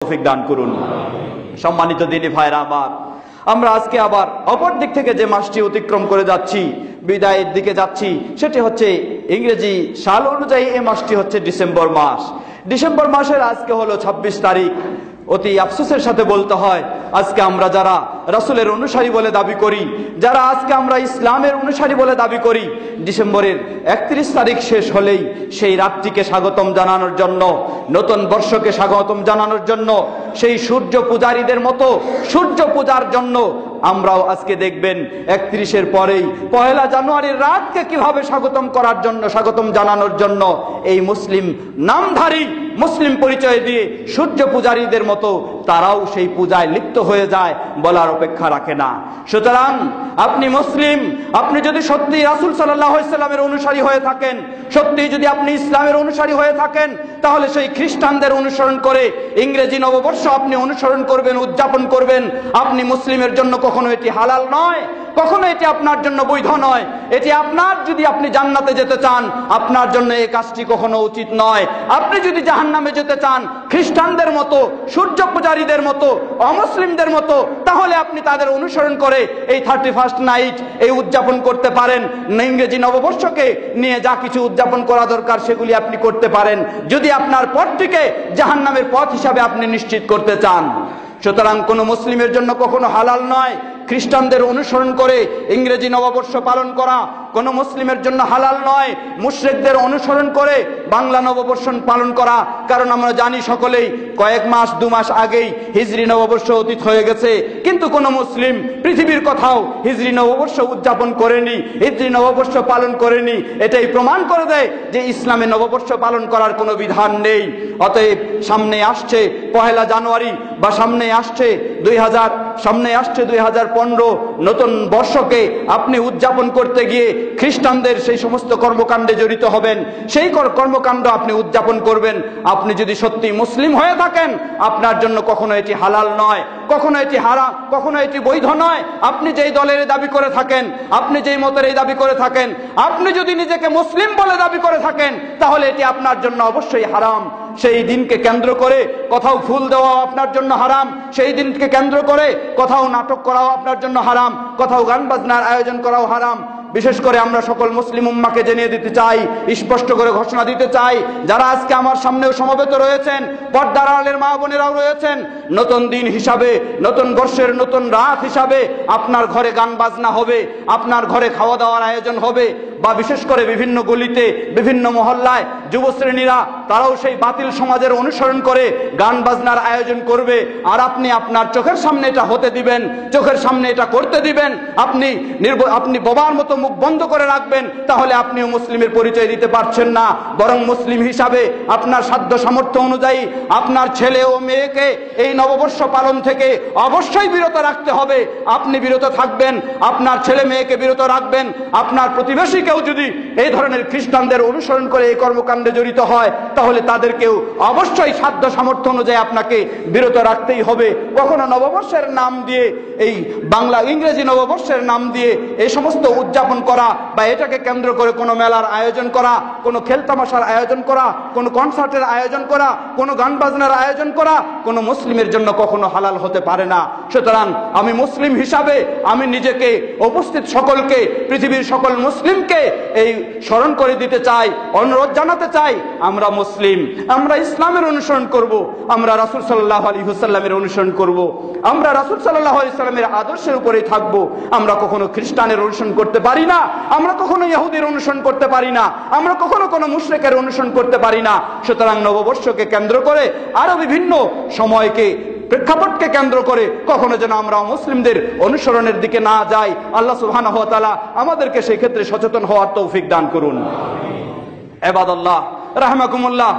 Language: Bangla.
তৌফিক দান করুন। সম্মানিত দিনী ভাইরা আমার, আমরা আজকে আবার অপর দিক থেকে যে মাসটি অতিক্রম করে যাচ্ছি, বিদায়ের দিকে যাচ্ছি, সেটি হচ্ছে ইংরেজি সাল অনুযায়ী এই মাসটি হচ্ছে ডিসেম্বর মাস। ডিসেম্বর মাসের আজকে হলো 26 তারিখ। অতি আফসোসের সাথে বলতে হয়, আজকে আমরা যারা রাসূলের অনুসারী বলে দাবি করি, যারা আজকে আমরা ইসলামের অনুসারী বলে দাবি করি, ডিসেম্বরের 31 তারিখ শেষ হলেই সেই রাতটিকে স্বাগতম জানানোর জন্য, নতুন বর্ষকে স্বাগতম জানানোর জন্য, সেই সূর্য পূজারীদের মতো সূর্য পূজার জন্য আমরাও আজকে দেখবেন 31-এর পরেই 1 জানুয়ারির রাতকে কিভাবে স্বাগতম করার জন্য, স্বাগতম জানানোর জন্য এই মুসলিম নামধারী মুসলিম পরিচয় দিয়ে সূর্য পূজারীদের মতো তারাও সেই পূজায় লিপ্ত হয়ে যায়, বলার অপেক্ষা রাখে না। সুতরাং আপনি মুসলিম, আপনি যদি সত্যি রাসূল সাল্লাল্লাহু আলাইহি সাল্লামের অনুসারী হয়ে থাকেন, সত্যি যদি আপনি ইসলামের অনুসারী হয়ে থাকেন, তাহলে সেই খ্রিস্টানদের অনুসরণ করে ইংরেজি নববর্ষ আপনি অনুসরণ করবেন, উদযাপন করবেন। আপনি মুসলিমের জন্য কখনো এটি হালাল নয়, কখনো এটি আপনার জন্য বৈধ নয়। এটি আপনার, যদি আপনি জান্নাতে যেতে চান, আপনার জন্য এই কাজটি কখনো উচিত নয়। আপনি যদি জাহান্নামে যেতে চান খ্রিস্টানদের মতো, সূর্য পূজারীদের মতো, অমুসলিমদের মতো, তাহলে আপনি তাদের অনুসরণ করে এই 31st নাইট এই উদযাপন করতে পারেন। ইংরেজি নববর্ষকে নিয়ে যা কিছু উদযাপন করা দরকার সেগুলি আপনি করতে পারেন, যদি আপনার পথটিকে জাহান্নামের পথ হিসাবে আপনি নিশ্চিত করতে চান। সুতরাং কোনো মুসলিমের জন্য কখনো হালাল নয় খ্রিস্টানদের অনুসরণ করে ইংরেজি নববর্ষ পালন করা, কোনো মুসলিমের জন্য হালাল নয় মুশরিকদের অনুসরণ করে বাংলা নববর্ষ পালন করা। কারণ আমরা জানি সকলেই, কয়েক মাস 2 মাস আগেই হিজরি নববর্ষ অতীত হয়ে গেছে, কিন্তু কোনো মুসলিম পৃথিবীর কোথাও হিজরি নববর্ষ উদযাপন করেনি, হিজরি নববর্ষ পালন করেনি। এটাই প্রমাণ করে দেয় যে ইসলামে নববর্ষ পালন করার কোনো বিধান নেই। অতএব সামনে আসছে 1 জানুয়ারি, বা সামনে আসছে 2015 নতুন বর্ষকে আপনি উদযাপন করতে গিয়ে খ্রিস্টানদের সেই সমস্ত কর্মকাণ্ডে জড়িত হবেন, সেই কর্মকাণ্ড আপনি উদযাপন করবেন। আপনি যদি সত্যি মুসলিম হয়ে থাকেন, আপনার জন্য কখনো এটি হালাল নয়, কখনো এটি হারাম, কখনো এটি বৈধ নয়। আপনি যেই দলের দাবি করে থাকেন, আপনি যেই মতের এই দাবি করে থাকেন, আপনি যদি নিজেকে মুসলিম বলে দাবি করে থাকেন, তাহলে এটি আপনার জন্য অবশ্যই হারাম। সেই দিনকে কেন্দ্র করে কোথাও ফুল দেওয়া আপনার জন্য হারাম, সেই দিনকে কেন্দ্র করে কোথাও নাটক করাও আপনার জন্য হারাম, কোথাও গান বাজনার আয়োজন করাও হারাম। বিশেষ করে আমরা সকল মুসলিম উম্মাকে জানিয়ে দিতে চাই, স্পষ্ট করে ঘোষণা দিতে চাই, যারা আজকে আমার সামনেও সমবেত রয়েছেন, পর্দার আড়ালের মা বোনেরাও রয়েছেন, নতুন দিন হিসাবে, নতুন বর্ষের নতুন রাত হিসাবে আপনার ঘরে গান বাজনা হবে, আপনার ঘরে খাওয়া দাওয়ার আয়োজন হবে, বা বিশেষ করে বিভিন্ন গলিতে, বিভিন্ন মহল্লায় যুবশ্রেণীরা তারাও সেই বাতিল সমাজের অনুসরণ করে গান বাজনার আয়োজন করবে। আর আপনি আপনার চোখের সামনে এটা হতে দিবেন, চোখের সামনে এটা করতে দিবেন, আপনি বোবার মতো মুখ বন্ধ করে রাখবেন, তাহলে আপনিও মুসলিমের পরিচয় দিতে পারছেন না। বরং মুসলিম হিসাবে আপনার সাধ্য সামর্থ্য অনুযায়ী আপনার ছেলে ও মেয়েকে এই নববর্ষ পালন থেকে অবশ্যই বিরত রাখতে হবে। আপনি বিরত থাকবেন, আপনার ছেলে মেয়েকে বিরত রাখবেন। আপনার প্রতিবেশী কেউ যদি এই ধরনের খ্রিস্টানদের অনুসরণ করে এই কর্মকাণ্ডে জড়িত হয়, তাহলে তাদেরকেও অবশ্যই সাধ্য সামর্থ্য অনুযায়ী আপনাকে বিরত রাখতেই হবে। কখনো নববর্ষের নাম দিয়ে, এই বাংলা ইংরেজি নববর্ষের নাম দিয়ে এই সমস্ত উদযাপন করা, বা এটাকে কেন্দ্র করে কোনো মেলার আয়োজন করা, কোনো খেলতামাশার আয়োজন করা, কোনো কনসার্টের আয়োজন করা, কোনো গান বাজনার আয়োজন করা কোনো মুসলিমের জন্য কখনো হালাল হতে পারে না। সুতরাং আমি মুসলিম হিসাবে আমি নিজেকে, উপস্থিত সকলকে, পৃথিবীর সকল মুসলিমকে এই স্মরণ করে দিতে চাই, অনুরোধ জানাতে চাই, আমরা মুসলিম, আমরা ইসলামের অনুসরণ করব, আমরা রাসূল সাল্লাল্লাহু আলাইহি ওয়াসাল্লামের অনুসরণ করব, আমরা রাসূল সাল্লাল্লাহু আলাইহি ওয়াসাল্লামের আদর্শের উপরেই থাকব। আমরা কখনো খ্রিস্টানের অনুসরণ করতে পারি না, আমরা কখনো ইহুদির অনুসরণ করতে পারি না, আমরা কখনো কোনো মুশরিকের অনুসরণ করতে পারি না। সুতরাং নববর্ষকে কেন্দ্র করে, আরো বিভিন্ন সময়কে, প্রেক্ষাপটকে কেন্দ্র করে কখনো যেন আমরা মুসলিমদের অনুসরণের দিকে না যাই। আল্লাহ সুবহানাহু ওয়া তাআলা আমাদেরকে সেই ক্ষেত্রে সচেতন হওয়ার তৌফিক দান করুন। ইবাদাল্লাহ রাহমাকুমুল্লাহ,